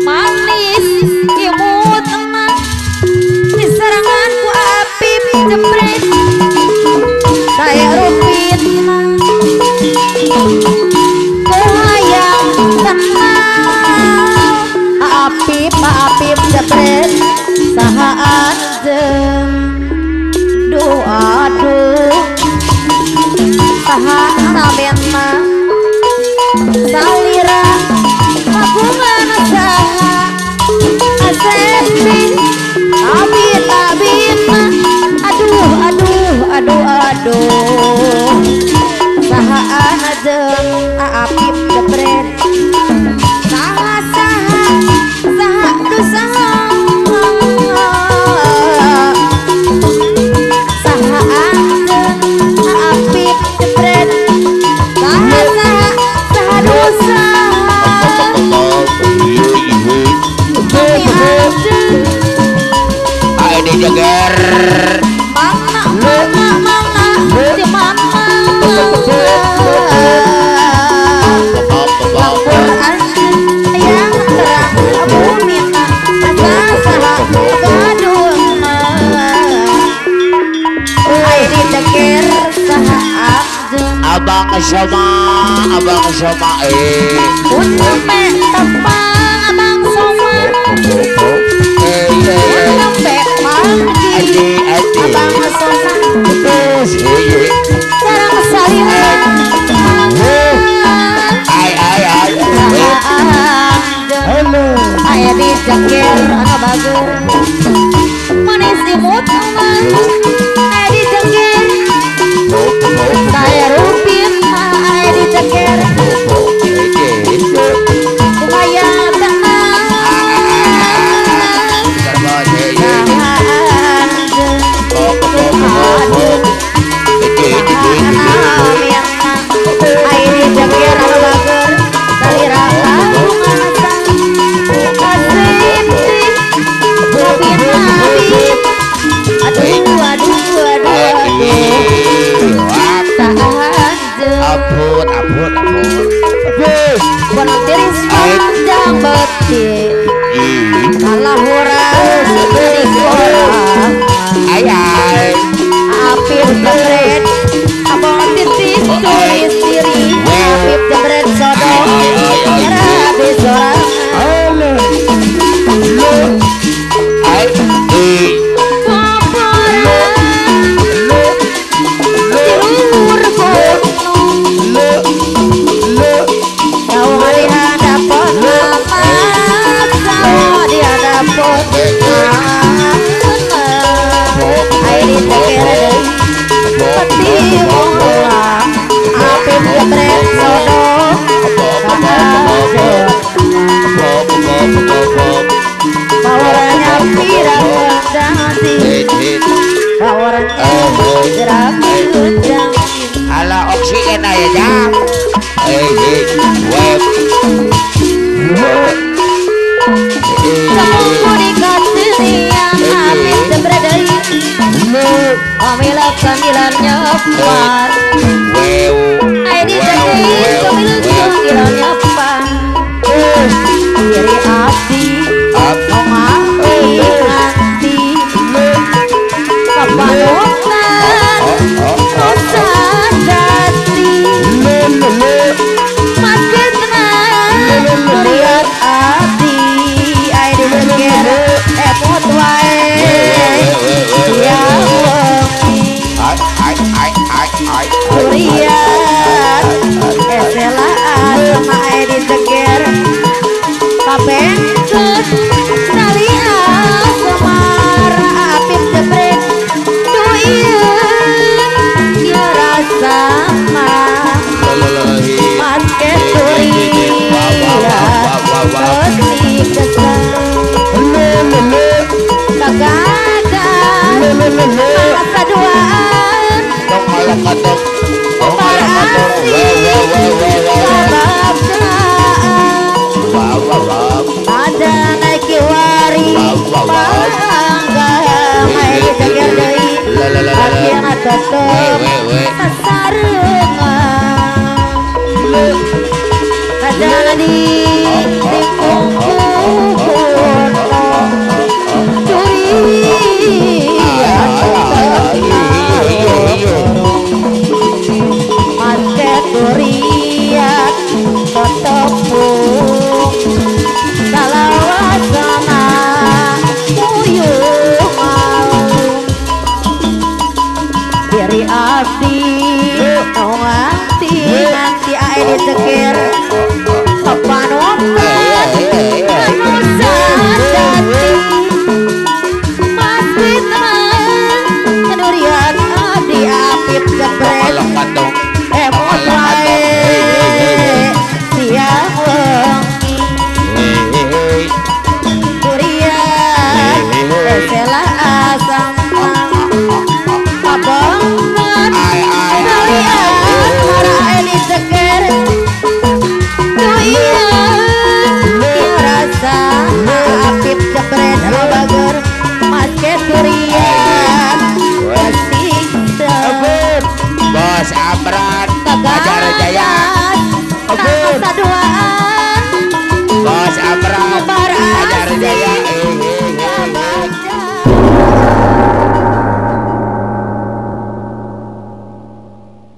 Manis imut tenang diseranganku Apip jepret saya rupit kuhayang tenang Apip jepret saha anjeng aduh saha sabena salira hubungan saha asepi abina aduh saha anajeng Apip jepret saha dosa saha anjeng Apip jepret saha dosa Ayo jagar mana di mana lampur anjing yang terang abunina saha gaduh ayo diceker saha anjing abang sama sampai tepang abang sama sampai pagi abang sama sarang saliran ayo diceker anak bagus manis imut ayo diceker saya rupin ayo diceker kuhaya tenang ayo diceker anak bagus salira hubungan ampun buat tiris panjang beti kalah hurang di sekolah ayai Apip jepret abang titis tulis diri Apip jepret sodok merah besorangan Orang gerak gunjang ala oksigen aja jam web Pamilah panggilannya par Aini sakit pamilah panggilannya par Diri abdi Mengabdi nanti Kepanutan Kosa jati Makin tenang Lihat abdi Aini berkir Emot wae Ya Kurian Eselaan sama Edi Teger Kapentut Nalia Semara Apip Jepret Duian Ya rasa Masket Kurian Kesih kesan Kagadan Masa duaan Katok ada naik kiwari bangga main jagar deui akhirna tetep sasareungan ada di